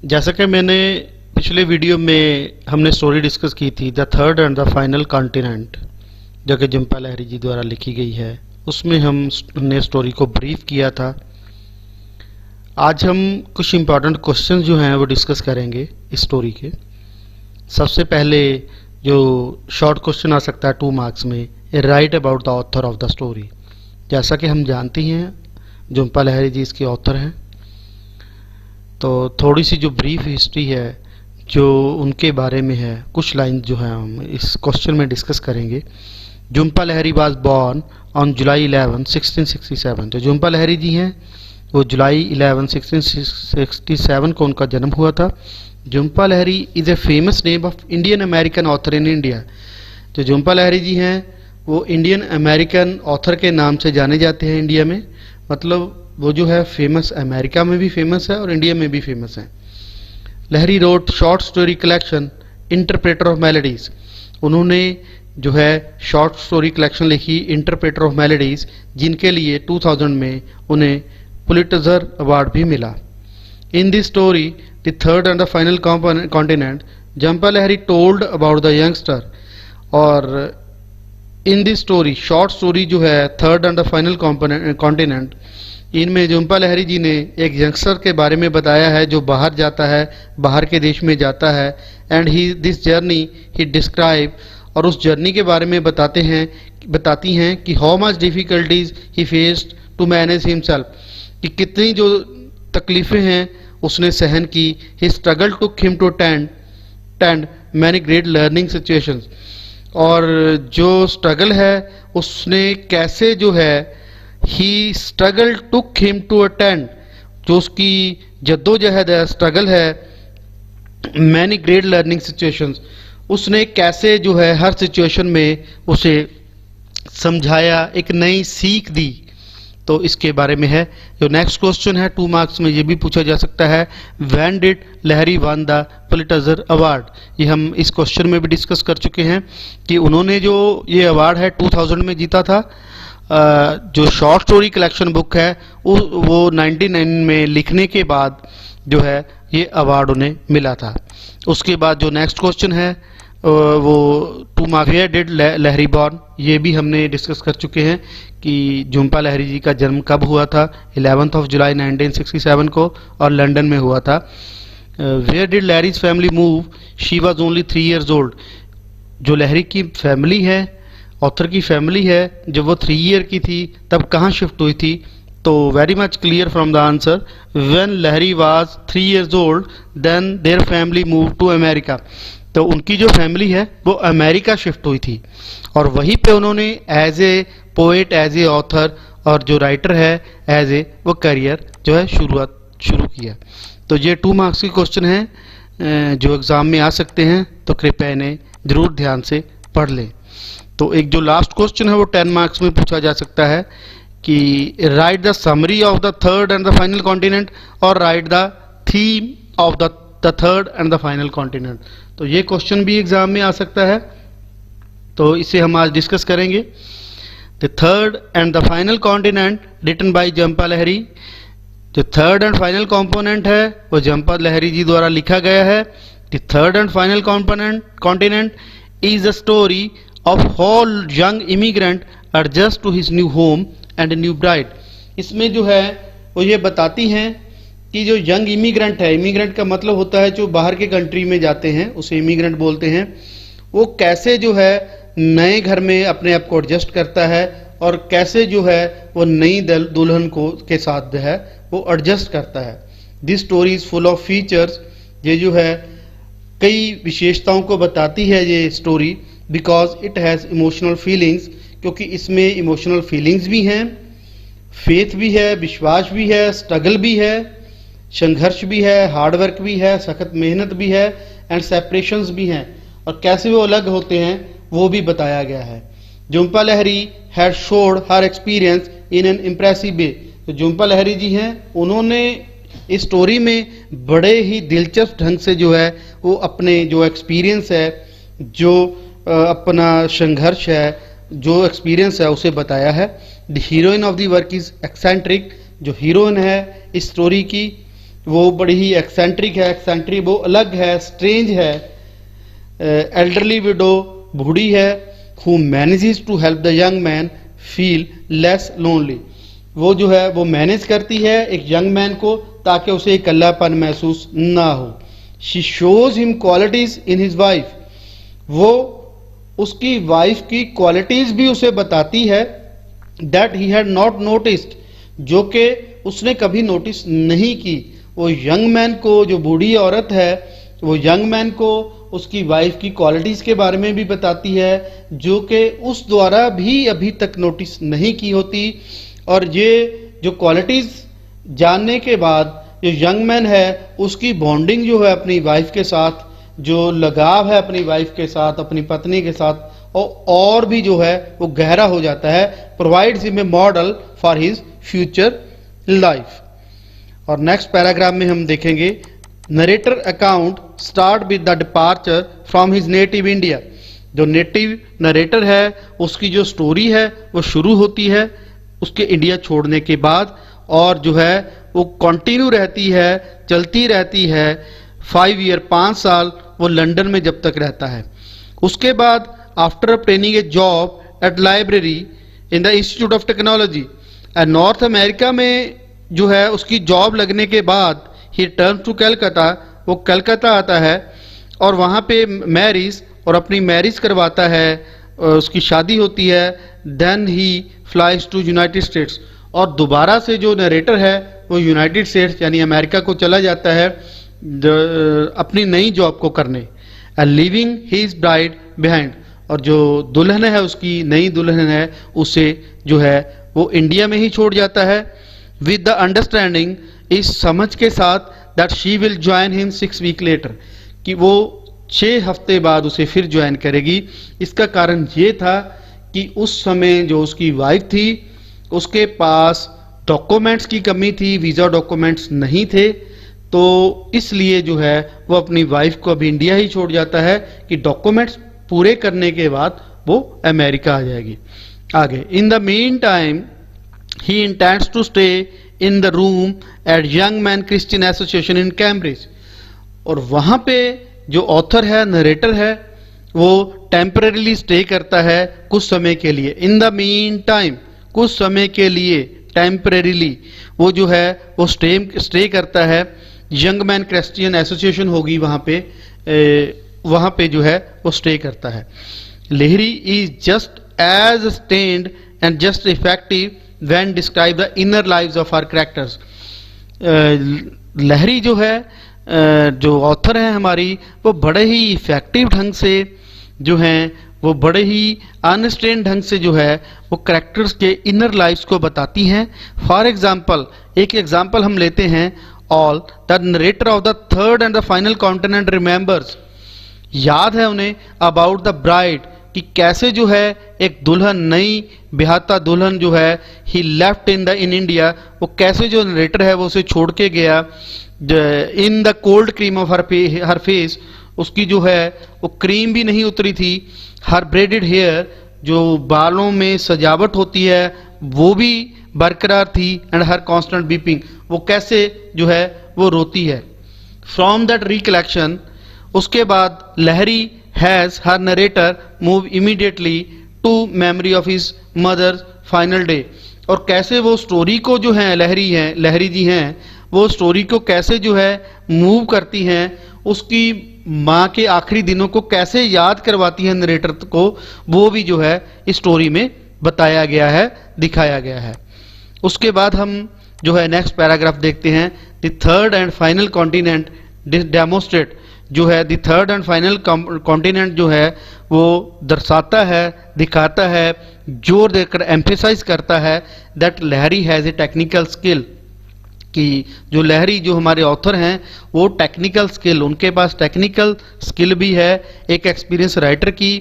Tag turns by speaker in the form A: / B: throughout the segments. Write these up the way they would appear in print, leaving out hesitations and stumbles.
A: जैसा कि मैंने पिछले वीडियो में हमने स्टोरी डिस्कस की थी the third and the final continent, जो कि झुम्पा लाहिरी जी द्वारा लिखी गई है, उसमें हमने स्टोरी को ब्रीफ किया था। आज हम कुछ इम्पॉर्टेंट क्वेश्चन जो हैं वो डिस्कस करेंगे इस स्टोरी के। सबसे पहले जो शॉर्ट क्वेश्चन आ सकता है 2 मार्क्स में, right about the author of the story. जैसा कि हम जानते हैं झुम्पा लाहिरी जी इसके ऑथर हैं, तो थोड़ी सी जो ब्रीफ हिस्ट्री है जो उनके बारे में है, कुछ लाइन जो है हम इस क्वेश्चन में डिस्कस करेंगे। Jhumpa Lahiri was born on July 11, 1667। जो झुम्पा लाहिरी जी हैं वो जुलाई 11, 1667 को उनका जन्म हुआ था। Jhumpa Lahiri is a famous name of Indian American author in India. जो झुम्पा लाहिरी जी हैं वो इंडियन अमेरिकन ऑथर के नाम से जाने जाते हैं इंडिया में। मतलब वो जो है फेमस, अमेरिका में भी फेमस है और इंडिया में भी फेमस है। Lahiri wrote short story collection interpreter of maladies. उन्होंने जो है शॉर्ट स्टोरी कलेक्शन लिखी इंटरप्रेटर ऑफ मेलोडीज, जिनके लिए 2000 में उन्हें पुलिट्जर अवार्ड भी मिला। In this story the third and the final continent, Jhumpa Lahiri told about the youngster. और in this story, short story जो है third and the final continent, इनमें झुम्पा लाहिरी जी ने एक यंगस्टर के बारे में बताया है जो बाहर जाता है, बाहर के देश में जाता है। And he this journey he describe, और उस जर्नी के बारे में बताती हैं कि how much difficulties he faced to manage himself, कि कितनी जो तकलीफ़ें हैं उसने सहन की। He struggle to him to attend many great learning situations. और जो स्ट्रगल है उसने कैसे जो है he struggle took him to attend, जो उसकी जद्दोजहद है, स्ट्रगल है, मैनी ग्रेट लर्निंग सिचुएशंस, उसने कैसे जो है हर सिचुएशन में उसे समझाया, एक नई सीख दी। तो इसके बारे में है। जो नेक्स्ट क्वेश्चन है 2 मार्क्स में ये भी पूछा जा सकता है, when did Lahiri one the Pulitzer award. ये हम इस क्वेश्चन में भी डिस्कस कर चुके हैं कि उन्होंने जो ये अवार्ड है 2000 में जीता था। जो शॉर्ट स्टोरी कलेक्शन बुक है वो 99 में लिखने के बाद जो है ये अवार्ड उन्हें मिला था। उसके बाद जो नेक्स्ट क्वेश्चन है वो 2 मार्क्स, डिड लाहिरी बॉर्न, ये भी हमने डिस्कस कर चुके हैं कि झुम्पा लाहिरी जी का जन्म कब हुआ था, 11 जुलाई 1967 को, और लंदन में हुआ था। Where did Lahiri's family move, she was only 3 years old. जो लाहिरी की फैमिली है, ऑथर की फैमिली है, जब वो 3 year की थी तब कहाँ शिफ्ट हुई थी। तो very much clear from the answer, when Lahiri was 3 years old then their family move to America. तो उनकी जो फैमिली है वो अमेरिका शिफ्ट हुई थी, और वहीं पे उन्होंने as a poet, as a author, और जो राइटर है एज ए वो करियर जो है शुरू किया। तो ये 2 मार्क्स के क्वेश्चन हैं जो एग्ज़ाम में आ सकते हैं, तो कृपया इन्हें ज़रूर ध्यान से पढ़ लें। तो एक जो लास्ट क्वेश्चन है वो 10 मार्क्स में पूछा जा सकता है कि write the summary of the third and the final continent, और write the theme of the third and the final continent. तो ये क्वेश्चन भी एग्जाम में आ सकता है, तो इसे हम आज डिस्कस करेंगे। The third and the final continent written by Jhumpa Lahiri. जो थर्ड एंड फाइनल कॉम्पोनेंट है वो झुम्पा लाहिरी जी द्वारा लिखा गया है। The third and final continent is a story of whole young immigrant adjust to his new home and a new bride। इसमें जो है वो ये बताती हैं कि जो यंग इमिग्रेंट है, इमिग्रेंट का मतलब होता है जो बाहर के कंट्री में जाते हैं, उसे इमिग्रेंट बोलते हैं, वो कैसे जो है नए घर में अपने आप को एडजस्ट करता है, और कैसे जो है वो नई दुल्हन को के साथ जो है वो एडजस्ट करता है। This story is full of features. ये जो है कई विशेषताओं को बताती है ये story, because it has emotional feelings, क्योंकि इसमें इमोशनल फीलिंग्स भी हैं, फेथ भी है, विश्वास भी है, स्ट्रगल भी है, संघर्ष भी है, हार्डवर्क भी है, सख्त मेहनत भी है, एंड सेपरेशंस भी हैं, और कैसे वो अलग होते हैं वो भी बताया गया है। Jhumpa Lahiri had showed her experience in an impressive way. तो झुम्पा लाहिरी जी हैं, उन्होंने इस स्टोरी में बड़े ही दिलचस्प ढंग से जो है वो अपने जो एक्सपीरियंस है, जो अपना संघर्ष है, जो एक्सपीरियंस है उसे बताया है। The heroine of the work is eccentric. जो हीरोइन है इस स्टोरी की वो बड़ी ही एक्सेंट्रिक है, एक्सेंट्रिक वो अलग है, स्ट्रेंज है। एल्डरली विडो बूढ़ी है, who manages to help the young man feel less lonely. वो जो है वो मैनेज करती है एक यंग मैन को ताकि उसे अकेलापन महसूस ना हो। She shows him qualities in his wife, वो उसकी वाइफ की क्वालिटीज भी उसे बताती है that he had not noticed, जो कि उसने कभी नोटिस नहीं की। वो यंग मैन को, जो बूढ़ी औरत है, वो यंग मैन को उसकी वाइफ की क्वालिटीज के बारे में भी बताती है जो कि उस द्वारा भी अभी तक नोटिस नहीं की होती। और ये जो क्वालिटीज जानने के बाद जो यंग मैन है उसकी बॉन्डिंग जो है अपनी वाइफ के साथ, जो लगाव है अपनी वाइफ के साथ, अपनी पत्नी के साथ, और भी जो है वो गहरा हो जाता है। Provides him a model for his future life. और नेक्स्ट पैराग्राफ में हम देखेंगे narrator account start with the departure from his native India. जो नेटिव नरेटर है उसकी जो स्टोरी है वो शुरू होती है उसके इंडिया छोड़ने के बाद, और जो है वो कंटिन्यू रहती है, चलती रहती है 5 ईयर 5 साल वो लंदन में जब तक रहता है। उसके बाद after obtaining a job at library in the Institute of Technology north America में जो है उसकी जॉब लगने के बाद ही टर्न टू कलकत्ता, वो कलकत्ता आता है और वहाँ पे मैरिज और अपनी मैरिज करवाता है, उसकी शादी होती है। Then he flies to United States, और दोबारा से जो नरेटर है वो यूनाइटेड स्टेट्स यानी अमेरिका को चला जाता है अपनी नई जॉब को करने। लिविंग हिज ब्राइड बिहाइंड, और जो दुल्हन है उसकी नई दुल्हन है उसे जो है वो इंडिया में ही छोड़ जाता है। विद द अंडरस्टैंडिंग, इस समझ के साथ that she will join him 6 week later, कि वो 6 हफ्ते बाद उसे फिर ज्वाइन करेगी। इसका कारण ये था कि उस समय जो उसकी वाइफ थी उसके पास डॉक्यूमेंट्स की कमी थी, वीज़ा डॉक्यूमेंट्स नहीं थे, तो इसलिए जो है वो अपनी वाइफ को अभी इंडिया ही छोड़ जाता है कि डॉक्यूमेंट्स पूरे करने के बाद वो अमेरिका आ जाएगी। आगे, in the meantime he intends to stay in the room at young man Christian Association in Cambridge, और वहाँ पे जो ऑथर है, नरेटर है, वो टेम्परेरीली स्टे करता है कुछ समय के लिए। इन द मीन टाइम, कुछ समय के लिए, टेम्परेरीली वो जो है वो स्टे करता है। यंग मैन क्रिश्चियन एसोसिएशन होगी वहाँ पे जो है वो स्टे करता है। Lahiri is just as stained and just effective when describe the inner lives of our characters. Lahiri जो है जो ऑथर है हमारी, वो बड़े ही इफेक्टिव ढंग से जो हैं वो बड़े ही अनस्टेन्ड ढंग से जो है वो कैरेक्टर्स के इनर लाइफ्स को बताती हैं। फॉर एग्जाम्पल, एक एग्जाम्पल हम लेते हैं, all the narrator of the third and the final continent remembers, याद है उन्हें अबाउट द ब्राइड, कि कैसे जो है एक दुल्हन, नई ब्याहता दुल्हन जो है ही लेफ्ट इन इंडिया, वो कैसे जो नरेटर है वो उसे छोड़ के गया। In the cold cream of her face, उसकी जो है वो क्रीम भी नहीं उतरी थी। हर ब्रेडेड हेयर, जो बालों में सजावट होती है वो भी बरकरार थी। एंड हर कांस्टेंट बीपिंग, वो कैसे जो है वो रोती है। फ्रॉम दैट रिकलेक्शन, उसके बाद Lahiri has her narrator move immediately to memory of his mother's final day, और कैसे वो स्टोरी को जो है लहरी जी हैं वो स्टोरी को कैसे जो है मूव करती हैं, उसकी माँ के आखिरी दिनों को कैसे याद करवाती है नरेटर को, वो भी जो है इस स्टोरी में बताया गया है, दिखाया गया है। उसके बाद हम जो है नेक्स्ट पैराग्राफ देखते हैं। The third and final continent demonstrate, जो है the third and final continent जो है वो दर्शाता है, दिखाता है, जोर देकर एम्फेसाइज करता है that Lahiri has a technical skill, कि जो लहरी जो हमारे ऑथर हैं वो टेक्निकल स्किल, उनके पास टेक्निकल स्किल भी है एक एक्सपीरियंस राइटर की।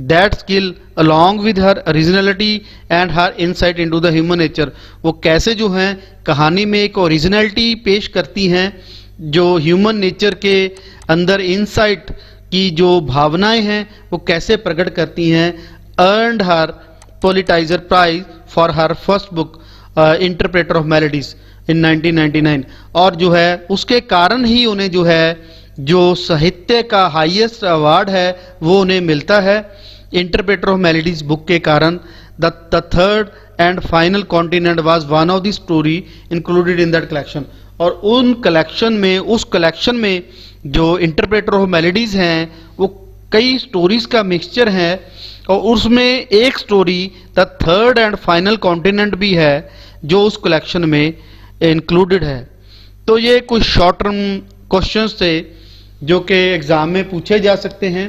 A: That skill along with her originality and her insight into the human nature, वो कैसे जो हैं कहानी में एक ओरिजिनलिटी पेश करती हैं, जो ह्यूमन नेचर के अंदर इनसाइट की जो भावनाएं हैं वो कैसे प्रकट करती हैं। Earned her Pulitzer prize for her first book interpreter of maladies, in 1999, और जो है उसके कारण ही उन्हें जो है जो साहित्य का हाईएस्ट अवार्ड है वो उन्हें मिलता है। इंटरप्रेटर ऑफ मेलोडीज बुक के कारण the third and final continent was one of the story included in that collection. और उन कलेक्शन में, उस कलेक्शन में जो इंटरप्रेटर ऑफ मेलोडीज हैं वो कई स्टोरीज का मिक्सचर है, और उसमें एक story the third and final continent भी है जो उस कलेक्शन में इंक्लूडेड है। तो ये कुछ शॉर्ट टर्म क्वेश्चंस थे जो कि एग्ज़ाम में पूछे जा सकते हैं,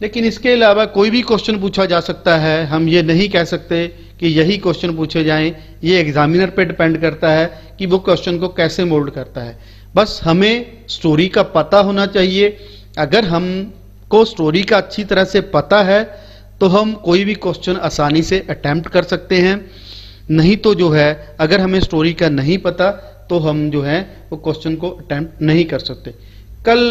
A: लेकिन इसके अलावा कोई भी क्वेश्चन पूछा जा सकता है। हम ये नहीं कह सकते कि यही क्वेश्चन पूछे जाएं, ये एग्जामिनर पे डिपेंड करता है कि वो क्वेश्चन को कैसे मोल्ड करता है। बस हमें स्टोरी का पता होना चाहिए। अगर हमको स्टोरी का अच्छी तरह से पता है तो हम कोई भी क्वेश्चन आसानी से अटेम्प्ट कर सकते हैं, नहीं तो जो है अगर हमें स्टोरी का नहीं पता तो हम जो है वो क्वेश्चन को अटेम्प्ट नहीं कर सकते। कल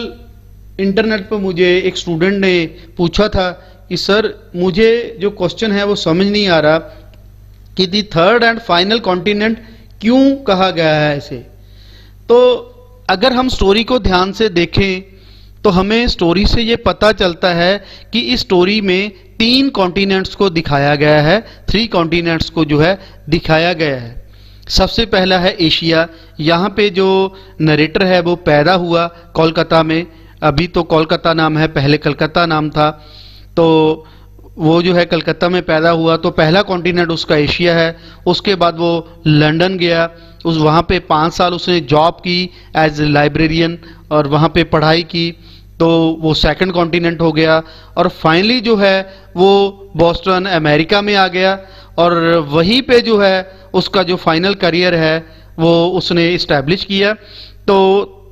A: इंटरनेट पर मुझे एक स्टूडेंट ने पूछा था कि सर मुझे जो क्वेश्चन है वो समझ नहीं आ रहा कि दी थर्ड एंड फाइनल कॉन्टिनेंट क्यों कहा गया है इसे। तो अगर हम स्टोरी को ध्यान से देखें तो हमें स्टोरी से ये पता चलता है कि इस स्टोरी में 3 कॉन्टिनेंट्स को दिखाया गया है, 3 कॉन्टिनेंट्स को जो है दिखाया गया है। सबसे पहला है एशिया। यहाँ पे जो नरेटर है वो पैदा हुआ कोलकाता में, अभी तो कोलकाता नाम है, पहले कलकत्ता नाम था। तो वो जो है कलकत्ता में पैदा हुआ, तो पहला कॉन्टिनेंट उसका एशिया है। उसके बाद वो लंदन गया, उस वहाँ पे 5 साल उसने जॉब की एज लाइब्रेरियन और वहाँ पे पढ़ाई की, तो वो सेकंड कॉन्टिनेंट हो गया। और फाइनली जो है वो बोस्टन अमेरिका में आ गया, और वहीं पे जो है उसका जो फाइनल करियर है वो उसने इस्टेब्लिश किया। तो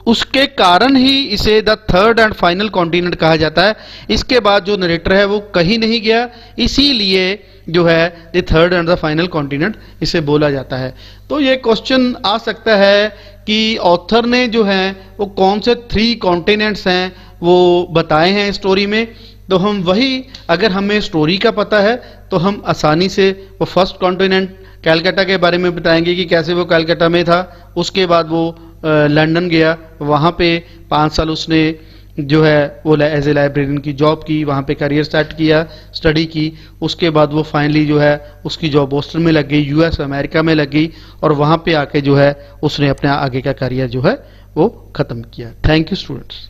A: उसके कारण ही इसे the third and final continent कहा जाता है। इसके बाद जो नरेटर है वो कहीं नहीं गया, इसीलिए जो है the third and the final continent इसे बोला जाता है। तो ये क्वेश्चन आ सकता है कि ऑथर ने जो है वो कौन से 3 कॉन्टिनेंट्स हैं वो बताए हैं स्टोरी में। तो हम वही, अगर हमें स्टोरी का पता है तो हम आसानी से वो फर्स्ट कॉन्टिनेंट कलकत्ता के बारे में बताएंगे कि कैसे वो कलकत्ता में था। उसके बाद वो लंदन गया, वहाँ पे 5 साल उसने जो है वो एज ए लाइब्रेरियन की जॉब की, वहाँ पे करियर स्टार्ट किया, स्टडी की। उसके बाद वो फाइनली जो है उसकी जॉब बोस्टन में लग गई, यूएस अमेरिका में लग गई, और वहाँ पे आके जो है उसने अपने आगे का करियर जो है वो ख़त्म किया। Thank you students.